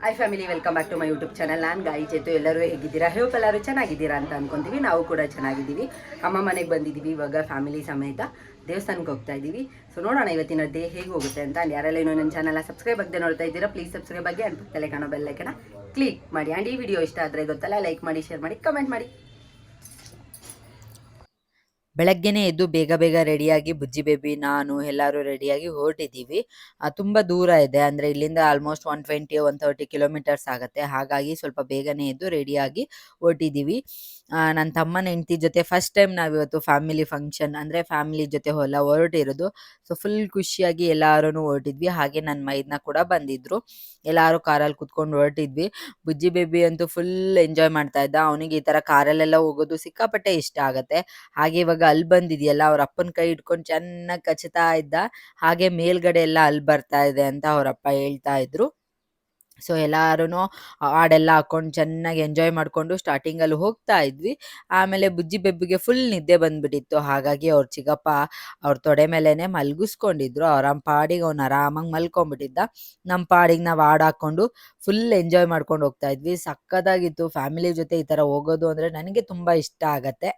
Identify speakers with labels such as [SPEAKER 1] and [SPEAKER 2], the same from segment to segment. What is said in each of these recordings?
[SPEAKER 1] Hi family, welcome back to my YouTube channel. ನಾನು ಗಾಯಿ ಚೇತು. ಎಲ್ಲರೂ ಹೇಗಿದ್ದೀರಾ? ಹೋಪ್ ಎಲ್ಲರೂ ಚೆನ್ನಾಗಿದ್ದೀರಾ ಅಂತ ಅನ್ಕೊಂತೀವಿ. ನಾವು ಕೂಡ ಚೆನ್ನಾಗಿದ್ದೀವಿ. ಅಮ್ಮ ಮನೆಗೆ ಬಂದಿದ್ದೀವಿ. ಇವಾಗ ಫ್ಯಾಮಿಲಿ ಸಮೇತ ದೇವಸ್ಥಾನಕ್ಕೆ ಹೋಗ್ತಾ ಇದ್ದೀವಿ. ಸೊ ನೋಡೋಣ ಇವತ್ತಿನ ಡೇ ಹೇಗೆ ಹೋಗುತ್ತೆ ಅಂತ. ಯಾರೆಲ್ಲ ಇನ್ನೂ ನನ್ನ ಚಾನಲ್ ಸಬ್ಸ್ಕ್ರೈಬ್ ಆಗದೆ ನೋಡ್ತಾ ಇದ್ದೀರಾ, ಪ್ಲೀಸ್ ಸಬ್ಸ್ಕ್ರೈಬ್ ಆಗಿ ಅಂಡ್ ಪಕ್ಕದಲ್ಲೇ ಕಾಣೋ ಬೆಲ್ ಐಕನ್ನ ಕ್ಲಿಕ್ ಮಾಡಿ. ಆ್ಯಂಡ್ ಈ ವಿಡಿಯೋ ಇಷ್ಟ ಆದರೆ ಗೊತ್ತಲ್ಲ, ಲೈಕ್ ಮಾಡಿ, ಶೇರ್ ಮಾಡಿ, ಕಮೆಂಟ್ ಮಾಡಿ.
[SPEAKER 2] ಬೆಳಗ್ಗೆನೇ ಎದ್ದು ಬೇಗ ಬೇಗ ರೆಡಿಯಾಗಿ ಬುಜ್ಜಿ ಬೇಬಿ ನಾನು ಎಲ್ಲರೂ ರೆಡಿಯಾಗಿ ಹೊರಟಿದ್ದೀವಿ. ತುಂಬ ದೂರ ಇದೆ, ಅಂದರೆ ಇಲ್ಲಿಂದ ಆಲ್ಮೋಸ್ಟ್ 120-130 ಕಿಲೋಮೀಟರ್ಸ್ ಆಗುತ್ತೆ. ಹಾಗಾಗಿ ಸ್ವಲ್ಪ ಬೇಗನೆ ಎದ್ದು ರೆಡಿಯಾಗಿ ಹೊರಟಿದ್ದೀವಿ. ನನ್ನ ತಮ್ಮನ ಹೆಂಡತಿ ಜೊತೆ ಫಸ್ಟ್ ಟೈಮ್ ನಾವಿವತ್ತು ಫ್ಯಾಮಿಲಿ ಫಂಕ್ಷನ್, ಅಂದರೆ ಫ್ಯಾಮಿಲಿ ಜೊತೆ ಹೊರಟಿರೋದು. ಸೊ ಫುಲ್ ಖುಷಿಯಾಗಿ ಎಲ್ಲರೂ ಹೊರಟಿದ್ವಿ. ಹಾಗೆ ನನ್ನ ಮೈದನ ಕೂಡ ಬಂದಿದ್ರು. ಎಲ್ಲರೂ ಕಾರಲ್ಲಿ ಕುತ್ಕೊಂಡು ಹೊರಟಿದ್ವಿ. ಬುಜ್ಜಿ ಬೇಬಿ ಅಂತೂ ಫುಲ್ ಎಂಜಾಯ್ ಮಾಡ್ತಾ ಇದ್ದ. ಅವನಿಗೆ ಈ ಥರ ಕಾರಲ್ಲೆಲ್ಲ ಹೋಗೋದು ಸಿಕ್ಕಾಪಟ್ಟೆ ಇಷ್ಟ ಆಗುತ್ತೆ. ಹಾಗೆ ಇವಾಗ ಅಲ್ಲಿ ಬಂದಿದೆಯಲ್ಲ, ಅವ್ರ ಅಪ್ಪನ ಕೈ ಹಿಡ್ಕೊಂಡು ಚೆನ್ನಾಗಿ ಕಚ್ತಾ ಇದ್ದ. ಹಾಗೆ ಮೇಲ್ಗಡೆ ಎಲ್ಲ ಅಲ್ಲಿ ಬರ್ತಾ ಇದೆ ಅಂತ ಅವರಪ್ಪ ಹೇಳ್ತಾ ಇದ್ರು. ಸೊ ಎಲ್ಲರೂ ಹಾಡೆಲ್ಲ ಹಾಕೊಂಡು ಚೆನ್ನಾಗಿ ಎಂಜಾಯ್ ಮಾಡಿಕೊಂಡು ಸ್ಟಾರ್ಟಿಂಗಲ್ಲಿ ಹೋಗ್ತಾ ಇದ್ವಿ. ಆಮೇಲೆ ಬುಜ್ಜಿ ಬೆಬ್ಬಿಗೆ ಫುಲ್ ನಿದ್ದೆ ಬಂದ್ಬಿಟ್ಟಿತ್ತು. ಹಾಗಾಗಿ ಅವ್ರ ಚಿಕ್ಕಪ್ಪ ಅವ್ರ ತೊಡೆ ಮೇಲೇ ಮಲಗಿಸ್ಕೊಂಡಿದ್ರು. ಅವ್ರ ಪಾಡಿಗೆ ಅವ್ನು ಆರಾಮಾಗಿ ಮಲ್ಕೊಂಡ್ಬಿಟ್ಟಿದ್ದ. ನಮ್ಮ ಪಾಡಿಗೆ ನಾವು ಹಾಡು ಹಾಕ್ಕೊಂಡು ಫುಲ್ ಎಂಜಾಯ್ ಮಾಡ್ಕೊಂಡು ಹೋಗ್ತಾ ಇದ್ವಿ. ಸಕ್ಕತ್ತಾಗಿತ್ತು. ಫ್ಯಾಮಿಲಿ ಜೊತೆ ಈ ಥರ ಹೋಗೋದು ಅಂದರೆ ನನಗೆ ತುಂಬ ಇಷ್ಟ ಆಗತ್ತೆ.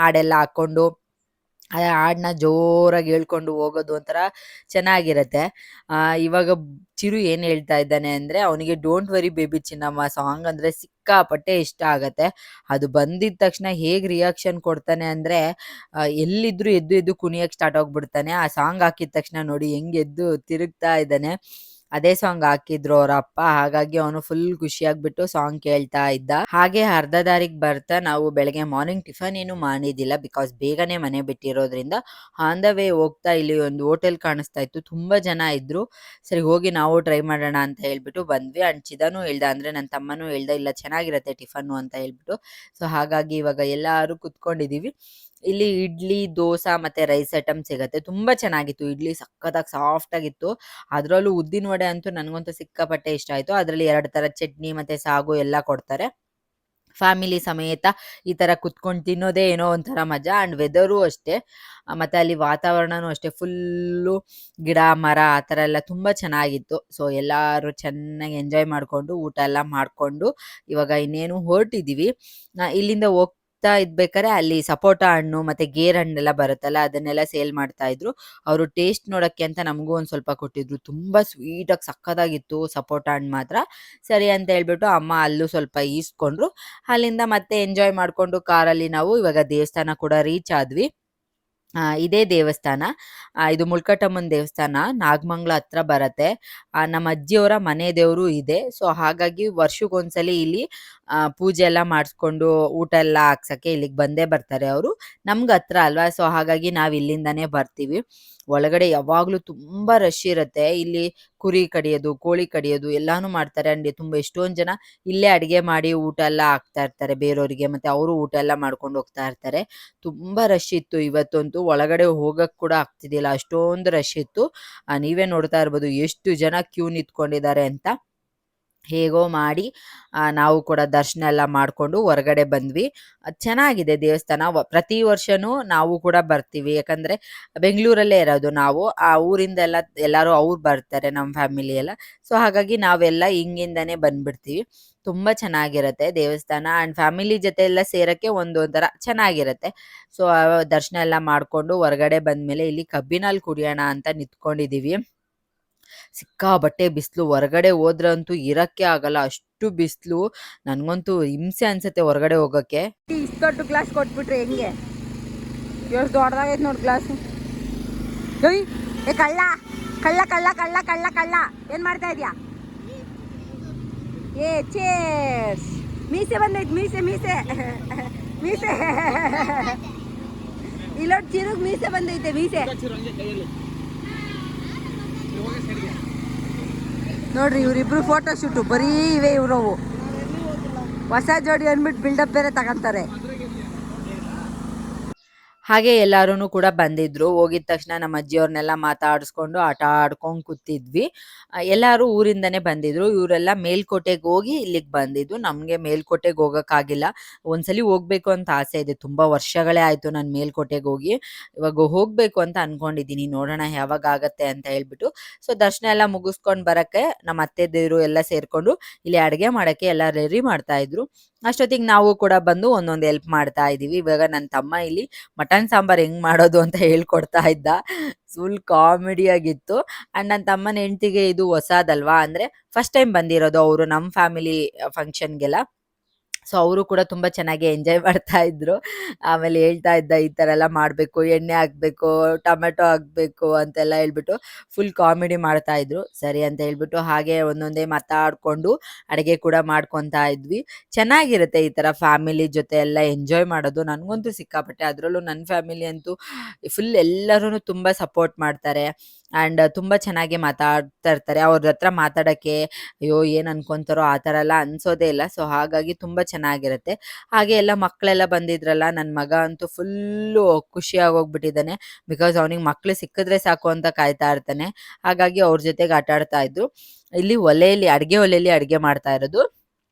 [SPEAKER 2] ಹಾಡೆಲ್ಲ ಹಾಕ್ಕೊಂಡು ಆ ಹಾಡನ್ನ ಜೋರಾಗಿ ಹೇಳ್ಕೊಂಡು ಹೋಗೋದು ಒಂಥರ ಚೆನ್ನಾಗಿರತ್ತೆ. ಇವಾಗ ಚಿರು ಏನು ಹೇಳ್ತಾ ಇದ್ದಾನೆ ಅಂದರೆ, ಅವನಿಗೆ don't worry baby Chinnamma song ಅಂದರೆ ಸಿಕ್ಕಾಪಟ್ಟೆ ಇಷ್ಟ ಆಗತ್ತೆ. ಅದು ಬಂದಿದ ತಕ್ಷಣ ಹೇಗೆ ರಿಯಾಕ್ಷನ್ ಕೊಡ್ತಾನೆ ಅಂದರೆ, ಎಲ್ಲಿದ್ದರೂ ಎದ್ದು ಎದ್ದು ಕುಣಿಯಕ್ಕೆ ಸ್ಟಾರ್ಟ್ ಆಗಿಬಿಡ್ತಾನೆ. ಆ ಸಾಂಗ್ ಹಾಕಿದ ತಕ್ಷಣ ನೋಡಿ ಹೆಂಗೆ ಎದ್ದು ತಿರುಗ್ತಾ ಇದ್ದಾನೆ. ಅದೇ ಸಾಂಗ್ ಹಾಕಿದ್ರು ಅವ್ರ ಅಪ್ಪ. ಹಾಗಾಗಿ ಅವನು ಫುಲ್ ಖುಷಿಯಾಗ್ಬಿಟ್ಟು ಸಾಂಗ್ ಕೇಳ್ತಾ ಇದ್ದ. ಹಾಗೆ ಅರ್ಧ ದಾರಿಗೆ ಬರ್ತಾ ನಾವು ಬೆಳಗ್ಗೆ ಮಾರ್ನಿಂಗ್ ಟಿಫನ್ ಏನು ಮಾಡಿದ್ದಿಲ್ಲ, ಬಿಕಾಸ್ ಬೇಗನೆ ಮನೆ ಬಿಟ್ಟಿರೋದ್ರಿಂದ. ಆನ್ ದ ವೇ ಹೋಗ್ತಾ ಇಲ್ಲಿ ಒಂದು ಹೋಟೆಲ್ ಕಾಣಿಸ್ತಾ ಇತ್ತು, ತುಂಬಾ ಜನ ಇದ್ರು. ಸರಿ ಹೋಗಿ ನಾವು ಟ್ರೈ ಮಾಡೋಣ ಅಂತ ಹೇಳ್ಬಿಟ್ಟು ಬಂದ್ವಿ. ಅಂಡ್ ಚಿದಾನು ಹೇಳ್ದ, ಅಂದ್ರೆ ನನ್ನ ತಮ್ಮನೂ ಹೇಳ್ದ, ಇಲ್ಲ ಚೆನ್ನಾಗಿರತ್ತೆ ಟಿಫನ್ನು ಅಂತ ಹೇಳ್ಬಿಟ್ಟು. ಸೊ ಹಾಗಾಗಿ ಇವಾಗ ಎಲ್ಲರೂ ಕುತ್ಕೊಂಡಿದೀವಿ. ಇಲ್ಲಿ ಇಡ್ಲಿ, ದೋಸೆ ಮತ್ತೆ ರೈಸ್ ಐಟಮ್ ಸಿಗತ್ತೆ. ತುಂಬಾ ಚೆನ್ನಾಗಿತ್ತು. ಇಡ್ಲಿ ಸಕ್ಕತ್ತಾಗಿ ಸಾಫ್ಟ್ ಆಗಿತ್ತು. ಅದರಲ್ಲೂ ಉದ್ದಿನ ವಡೆ ಅಂತೂ ನನಗಂತೂ ಸಿಕ್ಕಾಪಟ್ಟೆ ಇಷ್ಟ ಆಯ್ತು. ಅದರಲ್ಲಿ 2 ಥರ ಚಟ್ನಿ ಮತ್ತೆ ಸಾಗು ಎಲ್ಲ ಕೊಡ್ತಾರೆ. ಫ್ಯಾಮಿಲಿ ಸಮೇತ ಈ ಥರ ಕುತ್ಕೊಂಡು ತಿನ್ನೋದೇ ಏನೋ ಒಂಥರ ಮಜಾ. ಆ್ಯಂಡ್ ವೆದರು ಅಷ್ಟೇ, ಮತ್ತು ಅಲ್ಲಿ ವಾತಾವರಣನೂ ಅಷ್ಟೇ, ಫುಲ್ಲು ಗಿಡ ಮರ ಆ ಥರ ಎಲ್ಲ ತುಂಬ ಚೆನ್ನಾಗಿತ್ತು. ಸೊ ಎಲ್ಲರೂ ಚೆನ್ನಾಗಿ ಎಂಜಾಯ್ ಮಾಡಿಕೊಂಡು ಊಟ ಎಲ್ಲ ಮಾಡಿಕೊಂಡು ಇವಾಗ ಇನ್ನೇನು ಹೊರಟಿದ್ದೀವಿ. ಇಲ್ಲಿಂದ ಹೋಗ್ತಾ ಇದ್ಬೇಕಾರೆ ಅಲ್ಲಿ ಸಪೋಟ ಹಣ್ಣು ಮತ್ತು ಗೇರ್ ಹಣ್ಣೆಲ್ಲ ಬರುತ್ತಲ್ಲ, ಅದನ್ನೆಲ್ಲ ಸೇಲ್ ಮಾಡ್ತಾ ಇದ್ರು. ಅವರು ಟೇಸ್ಟ್ ನೋಡೋಕ್ಕೆ ಅಂತ ನಮಗೂ ಒಂದು ಸ್ವಲ್ಪ ಕೊಟ್ಟಿದ್ರು. ತುಂಬ ಸ್ವೀಟಾಗಿ ಸಕ್ಕತ್ತಾಗಿತ್ತು ಸಪೋಟ ಹಣ್ಣು ಮಾತ್ರ. ಸರಿ ಅಂತ ಹೇಳ್ಬಿಟ್ಟು ಅಮ್ಮ ಅಲ್ಲೂ ಸ್ವಲ್ಪ ಈಸ್ಕೊಂಡ್ರು. ಅಲ್ಲಿಂದ ಮತ್ತೆ ಎಂಜಾಯ್ ಮಾಡಿಕೊಂಡು ಕಾರಲ್ಲಿ ನಾವು ಇವಾಗ ದೇವಸ್ಥಾನ ಕೂಡ ರೀಚ್ ಆದ್ವಿ. ಇದೇ ದೇವಸ್ಥಾನ, ಇದು ಮುಲ್ಕಟ್ಟಮ್ಮನ ದೇವಸ್ಥಾನ, ನಾಗಮಂಗಲ ಹತ್ರ ಬರುತ್ತೆ. ನಮ್ಮ ಅಜ್ಜಿಯವರ ಮನೆ ದೇವರು ಇದೆ. ಸೊ ಹಾಗಾಗಿ ವರ್ಷಕ್ಕೊಂದ್ಸಲಿ ಇಲ್ಲಿ ಪೂಜೆ ಎಲ್ಲ ಮಾಡಿಸ್ಕೊಂಡು ಊಟ ಎಲ್ಲ ಹಾಕ್ಸಕ್ಕೆ ಇಲ್ಲಿಗೆ ಬಂದೇ ಬರ್ತಾರೆ ಅವರು. ನಮ್ಗೆ ಹತ್ರ ಅಲ್ವಾ, ಸೊ ಹಾಗಾಗಿ ನಾವು ಇಲ್ಲಿಂದಾನೇ ಬರ್ತೀವಿ. ಒಳಗಡೆ ಯಾವಾಗಲೂ ತುಂಬ ರಶ್ ಇರುತ್ತೆ. ಇಲ್ಲಿ ಕುರಿ ಕಡಿಯೋದು, ಕೋಳಿ ಕಡಿಯೋದು ಎಲ್ಲಾನು ಮಾಡ್ತಾರೆ. ಅಂಡ್ ಎಷ್ಟೊಂದು ಜನ ಇಲ್ಲೇ ಅಡುಗೆ ಮಾಡಿ ಊಟ ಎಲ್ಲ ಹಾಕ್ತಾ ಇರ್ತಾರೆ ಬೇರೆಯವರಿಗೆ, ಮತ್ತು ಅವರು ಊಟ ಎಲ್ಲ ಮಾಡ್ಕೊಂಡು ಹೋಗ್ತಾ ಇರ್ತಾರೆ. ತುಂಬ ರಶ್ ಇತ್ತು ಇವತ್ತಂತೂ. ಒಳಗಡೆ ಹೋಗಕ್ಕೆ ಕೂಡ ಆಗ್ತಿದ್ದಿಲ್ಲ, ಅಷ್ಟೊಂದು ರಶ್ ಇತ್ತು. ನೀವೇ ನೋಡ್ತಾ ಇರ್ಬೋದು ಎಷ್ಟು ಜನ ಕ್ಯೂ ನಿಂತ್ಕೊಂಡಿದ್ದಾರೆ ಅಂತ. ಹೇಗೋ ಮಾಡಿ ನಾವು ಕೂಡ ದರ್ಶನ ಎಲ್ಲ ಮಾಡಿಕೊಂಡು ಹೊರಗಡೆ ಬಂದ್ವಿ. ಚೆನ್ನಾಗಿದೆ ದೇವಸ್ಥಾನ. ಪ್ರತಿ ವರ್ಷವೂ ನಾವು ಕೂಡ ಬರ್ತೀವಿ, ಯಾಕಂದರೆ ಬೆಂಗಳೂರಲ್ಲೇ ಇರೋದು ನಾವು. ಆ ಊರಿಂದೆಲ್ಲ ಎಲ್ಲರೂ ಅವ್ರು ಬರ್ತಾರೆ, ನಮ್ಮ ಫ್ಯಾಮಿಲಿ ಎಲ್ಲ. ಸೊ ಹಾಗಾಗಿ ನಾವೆಲ್ಲ ಹಿಂಗಿಂದನೇ ಬಂದ್ಬಿಡ್ತೀವಿ. ತುಂಬ ಚೆನ್ನಾಗಿರುತ್ತೆ ದೇವಸ್ಥಾನ. ಆ್ಯಂಡ್ ಫ್ಯಾಮಿಲಿ ಜೊತೆ ಎಲ್ಲ ಸೇರೋಕ್ಕೆ ಒಂದೊಂಥರ ಚೆನ್ನಾಗಿರುತ್ತೆ. ಸೊ ದರ್ಶನ ಎಲ್ಲ ಮಾಡಿಕೊಂಡು ಹೊರಗಡೆ ಬಂದಮೇಲೆ ಇಲ್ಲಿ ಕಬ್ಬಿನಲ್ಲಿ ಕುಡಿಯೋಣ ಅಂತ ನಿಂತ್ಕೊಂಡಿದ್ದೀವಿ. ಸಿಕ್ಕಾಬಟ್ಟೆ ಬಿಸಿಲು, ಹೊರಗಡೆ ಹೋದ್ರಂತೂ ಇರಕ್ಕೆ ಆಗಲ್ಲ, ಅಷ್ಟು ಬಿಸಿಲು. ನನಗಂತೂ ಹಿಂಸೆ ಅನ್ಸುತ್ತೆ ಹೊರಗಡೆ ಹೋಗೋಕ್ಕೆ.
[SPEAKER 1] ಇಷ್ಟು ದೊಡ್ಡ ಗ್ಲಾಸ್ ಕೊಟ್ಬಿಟ್ರೆ ಹೆಂಗೆ? ಎಷ್ಟು ದೊಡ್ಡದಾಗೈತೆ ನೋಡಿ ಗ್ಲಾಸು. ಏ ಕಳ್ಳ ಕಳ್ಳ ಕಳ್ಳ ಕಳ್ಳ ಕಳ್ಳ ಕಳ್ಳ ಏನು ಮಾಡ್ತಾ ಇದೆಯಾ? ಏ ಚೇರ್ಸ್. ಮೀಸೆ ಬಂದೈತೆ, ಮೀಸೆ ಮೀಸೆ ಮೀಸೆ. ಇಲ್ಲೊಟ್ಟು ಚಿರುಗ್ ಮೀಸೆ ಬಂದೈತೆ, ಮೀಸೆ ನೋಡ್ರಿ. ಇವರಿಬ್ರು ಫೋಟೋ ಶೂಟು ಬರೀ ಇವೆ. ಇವ್ರು ಹೊಸ ಜೋಡಿ ಅಂದ್ಬಿಟ್ಟು ಬಿಲ್ಡಪ್ ಬೇರೆ ತಗೊಂತಾರೆ.
[SPEAKER 2] ಹಾಗೆ ಎಲ್ಲಾರೂ ಕೂಡ ಬಂದಿದ್ರು. ಹೋಗಿದ ತಕ್ಷಣ ನಮ್ಮ ಅಜ್ಜಿಯವ್ರನ್ನೆಲ್ಲ ಮಾತಾಡಿಸ್ಕೊಂಡು ಆಟ ಆಡ್ಕೊಂಡು ಕೂತಿದ್ವಿ. ಎಲ್ಲಾರು ಊರಿಂದನೇ ಬಂದಿದ್ರು. ಇವರೆಲ್ಲ ಮೇಲ್ಕೋಟೆಗೆ ಹೋಗಿ ಇಲ್ಲಿಗೆ ಬಂದಿದ್ದು. ನಮಗೆ ಮೇಲ್ಕೋಟೆಗೆ ಹೋಗೋಕ್ಕಾಗಿಲ್ಲ. ಒಂದ್ಸಲಿ ಹೋಗ್ಬೇಕು ಅಂತ ಆಸೆ ಇದೆ. ತುಂಬ ವರ್ಷಗಳೇ ಆಯಿತು ನಾನು ಮೇಲ್ಕೋಟೆಗೆ ಹೋಗಿ. ಇವಾಗ ಹೋಗ್ಬೇಕು ಅಂತ ಅನ್ಕೊಂಡಿದ್ದೀನಿ. ನೋಡೋಣ ಯಾವಾಗ ಆಗತ್ತೆ ಅಂತ ಹೇಳ್ಬಿಟ್ಟು. ಸೊ ದರ್ಶನ ಎಲ್ಲ ಮುಗಿಸ್ಕೊಂಡು ಬರೋಕ್ಕೆ ನಮ್ಮ ಅತ್ತೆದಿರು ಎಲ್ಲ ಸೇರಿಕೊಂಡು ಇಲ್ಲಿ ಅಡುಗೆ ಮಾಡೋಕ್ಕೆ ಎಲ್ಲ ರೆಡಿ ಮಾಡ್ತಾ ಇದ್ರು. ಅಷ್ಟೊತ್ತಿಗೆ ನಾವು ಕೂಡ ಬಂದು ಒಂದೊಂದು ಹೆಲ್ಪ್ ಮಾಡ್ತಾ ಇದ್ದೀವಿ. ಇವಾಗ ನನ್ನ ತಮ್ಮ ಇಲ್ಲಿ ಮಟನ್ ಸಾಂಬಾರ್ ಹೆಂಗ್ ಮಾಡೋದು ಅಂತ ಹೇಳ್ಕೊಡ್ತಾ ಇದ್ದ. ಫುಲ್ ಕಾಮಿಡಿ ಆಗಿತ್ತು. ಅಂಡ್ ನನ್ನ ತಮ್ಮನ ಹೆಂಡ್ತಿಗೆ ಇದು ಹೊಸದಲ್ವಾ, ಅಂದ್ರೆ ಫಸ್ಟ್ ಟೈಮ್ ಬಂದಿರೋದು ಅವರು ನಮ್ಮ ಫ್ಯಾಮಿಲಿ ಫಂಕ್ಷನ್ಗೆಲ್ಲ. ಸೊ ಅವರು ಕೂಡ ತುಂಬ ಚೆನ್ನಾಗಿ ಎಂಜಾಯ್ ಮಾಡ್ತಾ ಇದ್ರು. ಆಮೇಲೆ ಹೇಳ್ತಾ ಇದ್ದ ಈ ಥರ ಎಲ್ಲ ಮಾಡಬೇಕು, ಎಣ್ಣೆ ಹಾಕಬೇಕು, ಟೊಮೆಟೊ ಹಾಕಬೇಕು ಅಂತೆಲ್ಲ ಹೇಳ್ಬಿಟ್ಟು ಫುಲ್ ಕಾಮಿಡಿ ಮಾಡ್ತಾ ಇದ್ರು. ಸರಿ ಅಂತ ಹೇಳ್ಬಿಟ್ಟು ಹಾಗೆ ಒಂದೊಂದೇ ಮಾತಾಡಿಕೊಂಡು ಅಡುಗೆ ಕೂಡ ಮಾಡ್ಕೊತಾ ಇದ್ವಿ. ಚೆನ್ನಾಗಿರುತ್ತೆ ಈ ಥರ ಫ್ಯಾಮಿಲಿ ಜೊತೆ ಎಲ್ಲ ಎಂಜಾಯ್ ಮಾಡೋದು. ನನಗಂತೂ ಸಿಕ್ಕಾಪಟ್ಟೆ, ಅದರಲ್ಲೂ ನನ್ನ ಫ್ಯಾಮಿಲಿ ಅಂತೂ ಫುಲ್ ಎಲ್ಲರೂ ತುಂಬ ಸಪೋರ್ಟ್ ಮಾಡ್ತಾರೆ. ಆ್ಯಂಡ್ ತುಂಬ ಚೆನ್ನಾಗಿ ಮಾತಾಡ್ತಾ ಇರ್ತಾರೆ. ಅವ್ರ ಹತ್ರ ಮಾತಾಡೋಕ್ಕೆ ಅಯ್ಯೋ ಏನು ಅನ್ಕೊಂತಾರೋ ಆ ಥರ ಎಲ್ಲ ಅನ್ಸೋದೇ ಇಲ್ಲ. ಸೊ ಹಾಗಾಗಿ ತುಂಬ ಚೆನ್ನಾಗಿರುತ್ತೆ. ಹಾಗೆ ಎಲ್ಲ ಮಕ್ಕಳೆಲ್ಲ ಬಂದಿದ್ರಲ್ಲ, ನನ್ನ ಮಗ ಅಂತೂ ಫುಲ್ಲು ಖುಷಿಯಾಗಿ ಹೋಗ್ಬಿಟ್ಟಿದ್ದಾನೆ. ಬಿಕಾಸ್ ಅವನಿಗೆ ಮಕ್ಕಳು ಸಿಕ್ಕಿದ್ರೆ ಸಾಕು ಅಂತ ಕಾಯ್ತಾ ಇರ್ತಾನೆ. ಹಾಗಾಗಿ ಅವ್ರ ಜೊತೆಗೆ ಆಟ ಆಡ್ತಾ ಇದ್ರು. ಇಲ್ಲಿ ಅಡುಗೆ ಒಲೆಯಲ್ಲಿ ಅಡುಗೆ ಮಾಡ್ತಾ ಇರೋದು.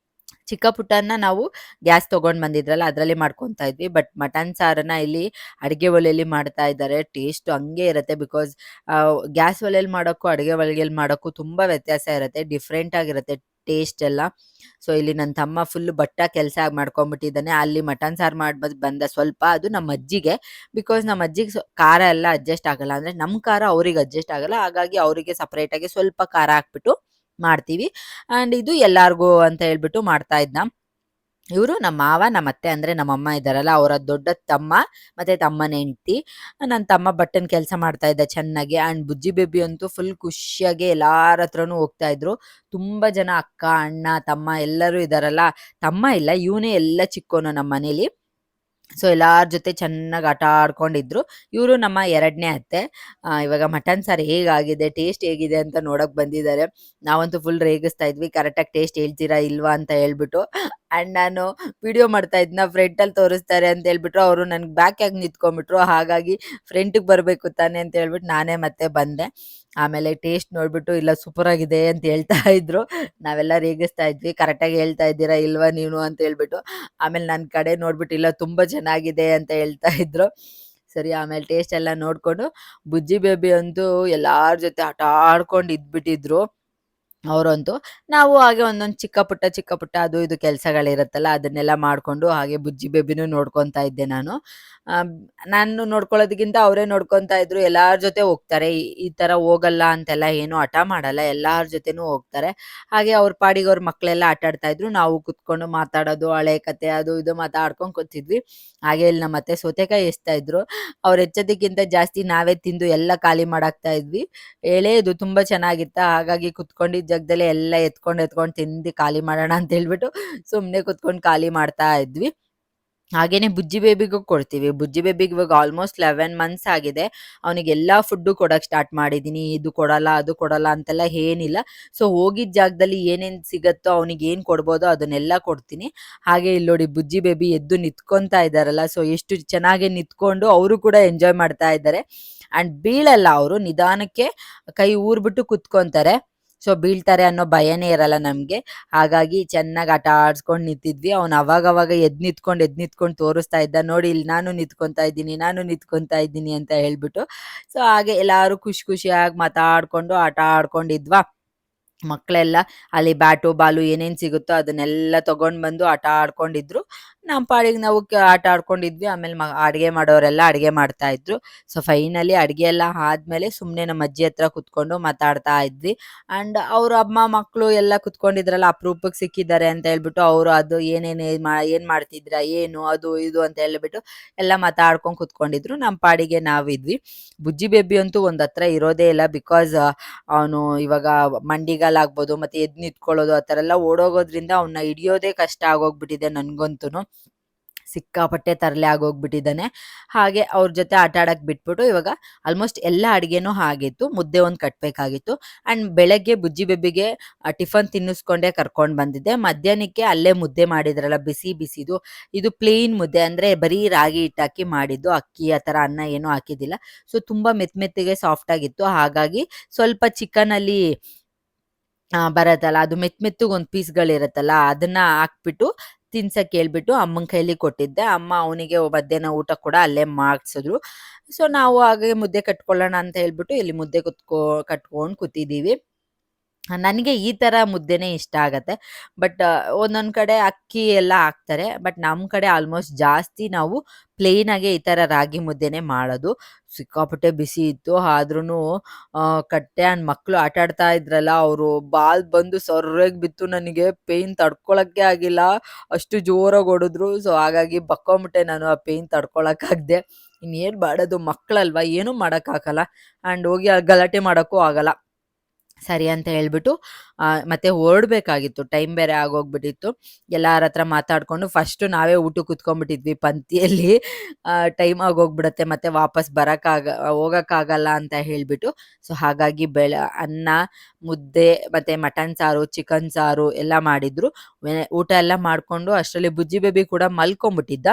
[SPEAKER 2] ಚಿಕ್ಕ ಪುಟ್ಟನ್ನ ನಾವು ಗ್ಯಾಸ್ ತೊಗೊಂಡು ಬಂದಿದ್ರಲ್ಲ ಅದರಲ್ಲಿ ಮಾಡ್ಕೊತಾ ಇದ್ವಿ. ಬಟ್ ಮಟನ್ ಸಾರನ್ನ ಇಲ್ಲಿ ಅಡುಗೆ ಒಲೆಯಲ್ಲಿ ಮಾಡ್ತಾ ಇದ್ದಾರೆ. ಟೇಸ್ಟ್ ಹಂಗೆ ಇರುತ್ತೆ. ಬಿಕಾಸ್ ಗ್ಯಾಸ್ ಒಲೆಯಲ್ಲಿ ಮಾಡೋಕ್ಕೂ ಅಡುಗೆ ಒಲೆಯಲ್ಲಿ ಮಾಡೋಕ್ಕೂ ತುಂಬ ವ್ಯತ್ಯಾಸ ಇರುತ್ತೆ. ಡಿಫ್ರೆಂಟ್ ಆಗಿರುತ್ತೆ ಟೇಸ್ಟ್ ಎಲ್ಲ. ಸೊ ಇಲ್ಲಿ ನನ್ನ ತಮ್ಮ ಫುಲ್ ಬಟ್ಟ ಕೆಲಸ ಮಾಡ್ಕೊಂಡ್ಬಿಟ್ಟಿದ್ದಾನೆ. ಅಲ್ಲಿ ಮಟನ್ ಸಾರು ಮಾಡಿ ಬಂದ ಸ್ವಲ್ಪ ಅದು ನಮ್ಮ ಅಜ್ಜಿಗೆ. ಬಿಕಾಸ್ ನಮ್ಮ ಅಜ್ಜಿಗೆ ಖಾರ ಎಲ್ಲ ಅಡ್ಜಸ್ಟ್ ಆಗಲ್ಲ. ಅಂದರೆ ನಮ್ಮ ಖಾರ ಅವ್ರಿಗೆ ಅಡ್ಜಸ್ಟ್ ಆಗಲ್ಲ. ಹಾಗಾಗಿ ಅವರಿಗೆ ಸಪ್ರೇಟಾಗಿ ಸ್ವಲ್ಪ ಖಾರ ಹಾಕ್ಬಿಟ್ಟು ಮಾಡ್ತೀವಿ. ಆ್ಯಂಡ್ ಇದು ಎಲ್ಲಾರ್ಗೂ ಅಂತ ಹೇಳ್ಬಿಟ್ಟು ಮಾಡ್ತಾ ಇದ್ನ. ಇವರು ನಮ್ಮ ಮಾವ, ನಮ್ಮ ಅತ್ತೆ ಅಂದರೆ ನಮ್ಮಮ್ಮ ಇದ್ದಾರಲ್ಲ ಅವರ ದೊಡ್ಡ ತಮ್ಮ ಮತ್ತು ತಮ್ಮನ ಹೆಂಡ್ತಿ. ನನ್ನ ತಮ್ಮ ಬಟ್ಟನ್ ಕೆಲಸ ಮಾಡ್ತಾ ಇದ್ದ ಚೆನ್ನಾಗಿ. ಆ್ಯಂಡ್ ಬುಜ್ಜಿ ಬೇಬಿ ಅಂತೂ ಫುಲ್ ಖುಷಿಯಾಗಿ ಎಲ್ಲರ ಹತ್ರನೂ ಹೋಗ್ತಾ ಇದ್ರು. ತುಂಬ ಜನ ಅಕ್ಕ, ಅಣ್ಣ, ತಮ್ಮ ಎಲ್ಲರೂ ಇದ್ದಾರಲ್ಲ. ತಮ್ಮ ಇಲ್ಲ, ಇವನೇ ಎಲ್ಲ ಚಿಕ್ಕೋನು ನಮ್ಮ ಮನೇಲಿ. ಸೊ ಎಲ್ಲಾರ ಜೊತೆ ಚೆನ್ನಾಗಿ ಆಟ ಆಡ್ಕೊಂಡಿದ್ರು. ಇವರು ನಮ್ಮ 2ನೇ ಅತ್ತೆ. ಇವಾಗ ಮಟನ್ ಸಾರು ಹೇಗಾಗಿದೆ, ಟೇಸ್ಟ್ ಹೇಗಿದೆ ಅಂತ ನೋಡೋಕೆ ಬಂದಿದ್ದಾರೆ. ನಾವಂತೂ ಫುಲ್ ರೇಗಿಸ್ತಾ ಇದ್ವಿ, ಕರೆಕ್ಟಾಗಿ ಟೇಸ್ಟ್ ಹೇಳ್ತೀರಾ ಇಲ್ವಾ ಅಂತ ಹೇಳ್ಬಿಟ್ಟು. ಆ್ಯಂಡ್ ನಾನು ವಿಡಿಯೋ ಮಾಡ್ತಾ ಇದ್ನ, ಫ್ರಂಟಲ್ಲಿ ತೋರಿಸ್ತಾರೆ ಅಂತ ಹೇಳ್ಬಿಟ್ರು. ಅವರು ನನಗೆ ಬ್ಯಾಕಾಗಿ ನಿಂತ್ಕೊಂಡ್ಬಿಟ್ರು. ಹಾಗಾಗಿ ಫ್ರಂಟಿಗೆ ಬರಬೇಕು ತಾನೆ ಅಂತ ಹೇಳ್ಬಿಟ್ಟು ನಾನೇ ಮತ್ತೆ ಬಂದೆ. ಆಮೇಲೆ ಟೇಸ್ಟ್ ನೋಡ್ಬಿಟ್ಟು ಇಲ್ಲ ಸೂಪರಾಗಿದೆ ಅಂತ ಹೇಳ್ತಾ ಇದ್ರು. ನಾವೆಲ್ಲ ರೇಗಿಸ್ತಾ ಇದ್ವಿ, ಕರೆಕ್ಟಾಗಿ ಹೇಳ್ತಾ ಇದ್ದೀರಾ ಇಲ್ವಾ ನೀವು ಅಂತ ಹೇಳ್ಬಿಟ್ಟು. ಆಮೇಲೆ ನನ್ನ ಕಡೆ ನೋಡ್ಬಿಟ್ಟು ಇಲ್ಲ ತುಂಬ ಚೆನ್ನಾಗಿದೆ ಅಂತ ಹೇಳ್ತಾ ಇದ್ರು. ಸರಿ ಆಮೇಲೆ ಟೇಸ್ಟ್ ಎಲ್ಲ ನೋಡಿಕೊಂಡು ಬುಜ್ಜಿ ಬೇಬಿ ಅಂತೂ ಎಲ್ಲರ ಜೊತೆ ಆಟ ಆಡ್ಕೊಂಡು ಇದ್ಬಿಟ್ಟಿದ್ರು ಅವರಂತೂ. ನಾವು ಹಾಗೆ ಒಂದೊಂದು ಚಿಕ್ಕ ಪುಟ್ಟ ಅದು ಇದು ಕೆಲಸಗಳಿರುತ್ತಲ್ಲ ಅದನ್ನೆಲ್ಲ ಮಾಡಿಕೊಂಡು ಹಾಗೆ ಬುಜ್ಜಿ ಬೇಬಿನೂ ನೋಡ್ಕೊತಾ ಇದ್ದೆ ನಾನು. ನಾನು ನೋಡ್ಕೊಳ್ಳೋದಕ್ಕಿಂತ ಅವರೇ ನೋಡ್ಕೊತಾ ಇದ್ರು. ಎಲ್ಲರ ಜೊತೆ ಹೋಗ್ತಾರೆ. ಈ ಥರ ಹೋಗಲ್ಲ ಅಂತೆಲ್ಲ ಏನೂ ಹಠ ಮಾಡಲ್ಲ. ಎಲ್ಲರ ಜೊತೆನೂ ಹೋಗ್ತಾರೆ. ಹಾಗೆ ಅವ್ರ ಪಾಡಿಗೆ ಅವ್ರ ಮಕ್ಕಳೆಲ್ಲ ಆಟ ಆಡ್ತಾ ಇದ್ರು. ನಾವು ಕುತ್ಕೊಂಡು ಮಾತಾಡೋದು, ಹಳೆ ಕತೆ ಅದು ಇದು ಮಾತಾಡ್ಕೊಂಡು ಕೂತಿದ್ವಿ. ಹಾಗೆ ಇಲ್ಲಿ ನಮ್ಮ ಅತ್ತೆ ಸೌತೆಕಾಯಿ ಎಸ್ತಾ ಇದ್ರು. ಅವ್ರು ಹೆಚ್ಚೋದಕ್ಕಿಂತ ಜಾಸ್ತಿ ನಾವೇ ತಿಂದು ಎಲ್ಲ ಖಾಲಿ ಮಾಡಾಕ್ತಾ ಇದ್ವಿ. ಎಳೆದು ತುಂಬ ಚೆನ್ನಾಗಿತ್ತ. ಹಾಗಾಗಿ ಕುತ್ಕೊಂಡಿದ್ದ ಜಾಗದಲ್ಲೇ ಎಲ್ಲ ಎತ್ಕೊಂಡು ತಿಂದು ಖಾಲಿ ಮಾಡೋಣ ಅಂತ ಹೇಳ್ಬಿಟ್ಟು ಸುಮ್ಮನೆ ಕುತ್ಕೊಂಡು ಖಾಲಿ ಮಾಡ್ತಾ ಇದ್ವಿ. ಹಾಗೇನೆ ಬುಜ್ಜಿ ಬೇಬಿಗೂ ಕೊಡ್ತೀವಿ. ಬುಜ್ಜಿ ಬೇಬಿಗೆ ಇವಾಗ ಆಲ್ಮೋಸ್ಟ್ 11 ಮಂತ್ಸ್ ಆಗಿದೆ. ಅವನಿಗೆಲ್ಲ ಫುಡ್ಡು ಕೊಡೋಕ್ಕೆ ಸ್ಟಾರ್ಟ್ ಮಾಡಿದ್ದೀನಿ. ಇದು ಕೊಡಲ್ಲ, ಅದು ಕೊಡಲ್ಲ ಅಂತೆಲ್ಲ ಏನಿಲ್ಲ. ಸೊ ಹೋಗಿದ್ದ ಜಾಗದಲ್ಲಿ ಏನೇನು ಸಿಗುತ್ತೋ ಅವನಿಗೆ ಏನು ಕೊಡ್ಬೋದೋ ಅದನ್ನೆಲ್ಲ ಕೊಡ್ತೀನಿ. ಹಾಗೆ ಇಲ್ಲಿ ನೋಡಿ ಬುಜ್ಜಿ ಬೇಬಿ ಎದ್ದು ನಿಂತ್ಕೊತಾ ಇದ್ದಾರಲ್ಲ. ಸೊ ಎಷ್ಟು ಚೆನ್ನಾಗಿ ನಿಂತ್ಕೊಂಡು ಅವರು ಕೂಡ ಎಂಜಾಯ್ ಮಾಡ್ತಾ ಇದ್ದಾರೆ. ಆ್ಯಂಡ್ ಬೀಳಲ್ಲ, ಅವರು ನಿಧಾನಕ್ಕೆ ಕೈ ಊರ್ಬಿಟ್ಟು ಕುತ್ಕೊತಾರೆ. ಸೊ ಬೀಳ್ತಾರೆ ಅನ್ನೋ ಭಯನೇ ಇರಲ್ಲ ನಮಗೆ. ಹಾಗಾಗಿ ಚೆನ್ನಾಗಿ ಆಟ ಆಡ್ಸ್ಕೊಂಡು ನಿಂತಿದ್ವಿ. ಅವ್ನು ಅವಾಗವಾಗ ಎದ್ದು ನಿಂತ್ಕೊಂಡು ತೋರಿಸ್ತಾ ಇದ್ದ, ನೋಡಿ ಇಲ್ಲಿ ನಾನು ನಿಂತ್ಕೊತಾ ಇದ್ದೀನಿ ಅಂತ ಹೇಳ್ಬಿಟ್ಟು. ಸೊ ಹಾಗೆ ಎಲ್ಲರೂ ಖುಷಿಯಾಗಿ ಮಾತಾಡ್ಕೊಂಡು ಆಟ ಆಡ್ಕೊಂಡಿದ್ವಾ. ಮಕ್ಕಳೆಲ್ಲ ಅಲ್ಲಿ ಬ್ಯಾಟು ಬಾಲು ಏನೇನು ಸಿಗುತ್ತೋ ಅದನ್ನೆಲ್ಲ ತೊಗೊಂಡು ಬಂದು ಆಟ ಆಡ್ಕೊಂಡಿದ್ರು. ನಮ್ಮ ಪಾಡಿಗೆ ನಾವು ಆಟ ಆಡ್ಕೊಂಡಿದ್ವಿ. ಆಮೇಲೆ ಅಡುಗೆ ಮಾಡೋರೆಲ್ಲ ಅಡುಗೆ ಮಾಡ್ತಾ ಇದ್ರು. ಸೊ ಫೈನಲಿ ಅಡುಗೆ ಎಲ್ಲ ಆದಮೇಲೆ ಸುಮ್ಮನೆ ನಮ್ಮ ಅಜ್ಜಿ ಹತ್ರ ಕುತ್ಕೊಂಡು ಮಾತಾಡ್ತಾ ಇದ್ವಿ. ಆ್ಯಂಡ್ ಅವ್ರ ಅಮ್ಮ ಮಕ್ಕಳು ಎಲ್ಲ ಕುತ್ಕೊಂಡಿದ್ರಲ್ಲ, ಅಪರೂಪಕ್ಕೆ ಸಿಕ್ಕಿದ್ದಾರೆ ಅಂತ ಹೇಳ್ಬಿಟ್ಟು ಅವರು ಅದು ಏನು ಮಾಡ್ತಿದ್ದೀರಾ, ಏನು ಅದು ಇದು ಅಂತ ಹೇಳ್ಬಿಟ್ಟು ಎಲ್ಲ ಮಾತಾಡ್ಕೊಂಡು ಕುತ್ಕೊಂಡಿದ್ರು. ನಮ್ಮ ಪಾಡಿಗೆ ನಾವಿದ್ವಿ. ಬುಜ್ಜಿ ಬೇಬಿ ಅಂತೂ ಒಂದು ಹತ್ರ ಇರೋದೇ ಇಲ್ಲ. ಬಿಕಾಸ್ ಅವನು ಇವಾಗ ಮಂಡಿಗಾಲಾಗ್ಬೋದು ಮತ್ತು ಎದ್ದು ನಿಂತ್ಕೊಳ್ಳೋದು ಆ ಥರ ಎಲ್ಲ ಓಡೋಗೋದ್ರಿಂದ ಅವನ್ನ ಹಿಡಿಯೋದೇ ಕಷ್ಟ ಆಗೋಗ್ಬಿಟ್ಟಿದೆ ನನಗಂತೂ. ಸಿಕ್ಕಾಪಟ್ಟೆ ತರಲೆ ಆಗೋಗ್ಬಿಟ್ಟಿದ್ದಾನೆ. ಹಾಗೆ ಅವ್ರ ಜೊತೆ ಆಟ ಆಡಕ್ಕೆ ಬಿಟ್ಬಿಟ್ಟು ಇವಾಗ ಆಲ್ಮೋಸ್ಟ್ ಎಲ್ಲ ಅಡುಗೆನೂ ಆಗಿತ್ತು. ಮುದ್ದೆ ಒಂದು ಕಟ್ಟಬೇಕಾಗಿತ್ತು. ಆ್ಯಂಡ್ ಬೆಳಗ್ಗೆ ಬುಜ್ಜಿ ಬೇಬಿಗೆ ಟಿಫನ್ ತಿನ್ನಿಸ್ಕೊಂಡೇ ಕರ್ಕೊಂಡು ಬಂದಿದ್ದೆ. ಮಧ್ಯಾಹ್ನಕ್ಕೆ ಅಲ್ಲೇ ಮುದ್ದೆ ಮಾಡಿದ್ರಲ್ಲ ಬಿಸಿ ಬಿಸಿದು, ಇದು ಪ್ಲೇನ್ ಮುದ್ದೆ ಅಂದರೆ ಬರೀ ರಾಗಿ ಹಿಟ್ಟಾಕಿ ಮಾಡಿದ್ದು, ಅಕ್ಕಿ ಆ ಥರ ಅನ್ನ ಏನೂ ಹಾಕಿದ್ದಿಲ್ಲ. ಸೊ ತುಂಬ ಮೆತ್ತಗೆ ಸಾಫ್ಟಾಗಿತ್ತು. ಹಾಗಾಗಿ ಸ್ವಲ್ಪ ಚಿಕನಲ್ಲಿ ಬರತ್ತಲ್ಲ, ಅದು ಮೆತ್ತಗೆ ಒಂದು ಪೀಸ್ಗಳಿರುತ್ತಲ್ಲ ಅದನ್ನ ಹಾಕ್ಬಿಟ್ಟು ತಿನ್ಸಕ್ಕೆ ಹೇಳ್ಬಿಟ್ಟು ಅಮ್ಮನ ಕೈಲಿ ಕೊಟ್ಟಿದ್ದೆ. ಅಮ್ಮ ಅವನಿಗೆ ಮಧ್ಯಾಹ್ನ ಊಟ ಕೂಡ ಅಲ್ಲೇ ಮಾಡಿಸಿದ್ರು. ಸೊ ನಾವು ಹಾಗೆ ಮುದ್ದೆ ಕಟ್ಕೊಳ್ಳೋಣ ಅಂತ ಹೇಳ್ಬಿಟ್ಟು ಇಲ್ಲಿ ಮುದ್ದೆ ಕಟ್ಕೊಂಡು ಕೂತಿದ್ದೀವಿ. ನನಗೆ ಈ ಥರ ಮುದ್ದೆನೇ ಇಷ್ಟ ಆಗತ್ತೆ. ಬಟ್ ಒಂದೊಂದು ಕಡೆ ಅಕ್ಕಿ ಎಲ್ಲ ಹಾಕ್ತಾರೆ. ಬಟ್ ನಮ್ಮ ಕಡೆ ಆಲ್ಮೋಸ್ಟ್ ಜಾಸ್ತಿ ನಾವು ಪ್ಲೇನಾಗೆ ಈ ಥರ ರಾಗಿ ಮುದ್ದೆನೇ ಮಾಡೋದು. ಸಿಕ್ಕಾಪಟ್ಟೆ ಬಿಸಿ ಇತ್ತು. ಆದ್ರೂ ಕಟ್ಟೆ ಆ್ಯಂಡ್ ಮಕ್ಕಳು ಆಟ ಆಡ್ತಾ ಇದ್ರಲ್ಲ, ಅವರು ಬಾಲ್ ಬಂದು ಸೊರ್ರೆಗೆ ಬಿತ್ತು. ನನಗೆ ಪೇಯ್ನ್ ತಡ್ಕೊಳಕ್ಕೆ ಆಗಿಲ್ಲ, ಅಷ್ಟು ಜೋರಾಗಿ ಹೊಡೆದ್ರು. ಸೊ ಹಾಗಾಗಿ ಬಕ್ಕೊಂಬಿಟ್ಟೆ ನಾನು, ಆ ಪೇಯ್ನ್ ತಡ್ಕೊಳಕ್ಕಾಗದೆ. ಇನ್ನೇನು ಮಾಡೋದು, ಮಕ್ಕಳಲ್ವಾ, ಏನೂ ಮಾಡೋಕ್ಕಾಗಲ್ಲ. ಆ್ಯಂಡ್ ಹೋಗಿ ಗಲಾಟೆ ಮಾಡೋಕ್ಕೂ ಆಗಲ್ಲ. ಸರಿ ಅಂತ ಹೇಳ್ಬಿಟ್ಟು ಮತ್ತೆ ಹೊರಡ್ಬೇಕಾಗಿತ್ತು. ಟೈಮ್ ಬೇರೆ ಆಗೋಗ್ಬಿಟ್ಟಿತ್ತು. ಎಲ್ಲರ ಹತ್ರ ಮಾತಾಡ್ಕೊಂಡು ಫಸ್ಟು ನಾವೇ ಊಟಕ್ಕೆ ಕುತ್ಕೊಂಡ್ಬಿಟ್ಟಿದ್ವಿ ಪಂಕ್ತಿಯಲ್ಲಿ. ಟೈಮ್ ಆಗೋಗ್ಬಿಡುತ್ತೆ ಮತ್ತೆ ವಾಪಸ್ ಹೋಗೋಕ್ಕಾಗಲ್ಲ ಅಂತ ಹೇಳ್ಬಿಟ್ಟು. ಸೊ ಹಾಗಾಗಿ ಅನ್ನ, ಮುದ್ದೆ ಮತ್ತು ಮಟನ್ ಸಾರು, ಚಿಕನ್ ಸಾರು ಎಲ್ಲ ಮಾಡಿದ್ರು. ಊಟ ಎಲ್ಲ ಮಾಡಿಕೊಂಡು ಅಷ್ಟರಲ್ಲಿ ಬುಜ್ಜಿ ಬೇಬಿ ಕೂಡ ಮಲ್ಕೊಂಬಿಟ್ಟಿದ್ದ.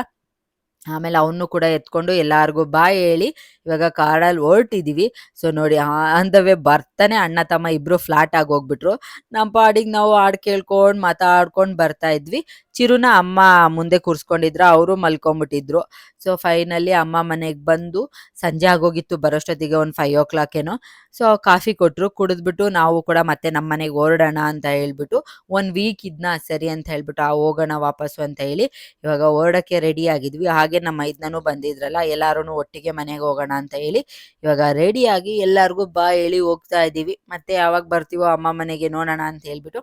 [SPEAKER 2] ಆಮೇಲೆ ಅವನು ಕೂಡ ಎತ್ಕೊಂಡು ಎಲ್ಲರಿಗೂ ಬಾಯ್ ಹೇಳಿ ಇವಾಗ ಕಾರಲ್ಲಿ ಹೊರಟಿದ್ದೀವಿ. ಸೊ ನೋಡಿ, ಆನ್ ದ ವೇ ಬರ್ತಾನೆ ಅಣ್ಣ ತಮ್ಮ ಇಬ್ಬರು ಫ್ಲಾಟ್ ಆಗಿ ಹೋಗ್ಬಿಟ್ರು. ನಮ್ಮ ಪಾಡಿಗೆ ನಾವು ಹಾಡು ಕೇಳ್ಕೊಂಡು ಮಾತಾಡ್ಕೊಂಡು ಬರ್ತಾ ಇದ್ವಿ. ಚಿರುನ ಅಮ್ಮ ಮುಂದೆ ಕೂರಿಸ್ಕೊಂಡಿದ್ರು, ಅವರು ಮಲ್ಕೊಂಬಿಟ್ಟಿದ್ರು. ಸೊ ಫೈನಲಿ ಅಮ್ಮ ಮನೆಗೆ ಬಂದು ಸಂಜೆ ಆಗೋಗಿತ್ತು ಬರೋಷ್ಟೊತ್ತಿಗೆ, ಒಂದು 5 ಏನೋ. ಸೊ ಕಾಫಿ ಕೊಟ್ಟರು, ಕುಡಿದ್ಬಿಟ್ಟು ನಾವು ಕೂಡ ಮತ್ತೆ ನಮ್ಮ ಮನೆಗೆ ಹೊರಡೋಣ ಅಂತ ಹೇಳ್ಬಿಟ್ಟು, 1 ವೀಕ್ ಇದನ್ನ ಸರಿ ಅಂತ ಹೇಳ್ಬಿಟ್ಟು ಹೋಗೋಣ ವಾಪಸ್ಸು ಅಂತ ಹೇಳಿ ಇವಾಗ ಹೊರಡೋಕ್ಕೆ ರೆಡಿ ಆಗಿದ್ವಿ. ಹಾಗೆ ನಮ್ಮ ಮೈದ್ನೂ ಬಂದಿದ್ರಲ್ಲ, ಎಲ್ಲರೂ ಒಟ್ಟಿಗೆ ಮನೆಗೆ ಹೋಗೋಣ ಅಂತ ಹೇಳಿ ಇವಾಗ ರೆಡಿಯಾಗಿ ಎಲ್ಲರಿಗೂ ಬಾಯ್ ಹೇಳಿ ಹೋಗ್ತಾ ಇದ್ದೀವಿ. ಮತ್ತೆ ಯಾವಾಗ ಬರ್ತೀವೋ ಅಮ್ಮ ಮನೆಗೆ ನೋಡೋಣ ಅಂತ ಹೇಳ್ಬಿಟ್ಟು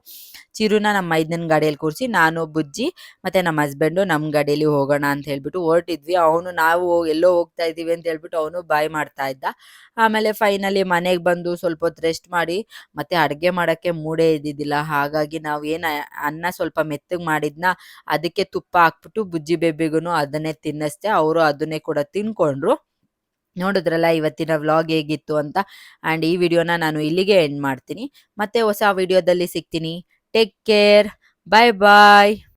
[SPEAKER 2] ಚಿರುನ ನಮ್ಮ ಮೈದ್ನನ ಗಾಡಿಯಲ್ಲಿ ಕೂರಿಸಿ, ನಾನು ಬುಜ್ಜಿ ಮತ್ತು ನಮ್ಮ ಹಸ್ಬೆಂಡು ನಮ್ಮ ಗಾಡಿಯಲ್ಲಿ ಹೋಗೋಣ ಅಂತ ಹೇಳ್ಬಿಟ್ಟು ಹೊರಟಿದ್ವಿ. ನಾವು ಎಲ್ಲೋ ಹೋಗ್ತಾ ಇದ್ದೀವಿ ಅಂತ ಹೇಳ್ಬಿಟ್ಟು ಅವನು ಬಾಯ್ ಮಾಡ್ತಾ ಇದ್ದ. ಆಮೇಲೆ ಫೈನಲಿ ಮನೆಗೆ ಬಂದು ಸ್ವಲ್ಪ ಹೊತ್ತು ರೆಸ್ಟ್ ಮಾಡಿ ಮತ್ತೆ ಅಡುಗೆ ಮಾಡೋಕ್ಕೆ ಮೂಡೇ ಇದ್ದಿದ್ದಿಲ್ಲ. ಹಾಗಾಗಿ ನಾವು ಅನ್ನ ಸ್ವಲ್ಪ ಮೆತ್ತಗೆ ಮಾಡಿದ್ನ, ಅದಕ್ಕೆ ತುಪ್ಪ ಹಾಕ್ಬಿಟ್ಟು ಬುಜ್ಜಿ ಬೇಬಿಗೂ ಅದನ್ನೇ ತಿನ್ನಿಸ್ದೆ. ಅವರು ಅದನ್ನೇ ಕೂಡ ತಿನ್ಕೊಂಡ್ರು. ನೋಡಿದ್ರಲ್ಲ ಇವತ್ತಿನ ವ್ಲಾಗ್ ಹೇಗಿತ್ತು ಅಂತ. ಆ್ಯಂಡ್ ಈ ವಿಡಿಯೋನ ನಾನು ಇಲ್ಲಿಗೆ ಎಂಡ್ ಮಾಡ್ತೀನಿ. ಮತ್ತೆ ಹೊಸ ವಿಡಿಯೋದಲ್ಲಿ ಸಿಗ್ತೀನಿ. ಟೇಕ್ ಕೇರ್, ಬಾಯ್ ಬಾಯ್.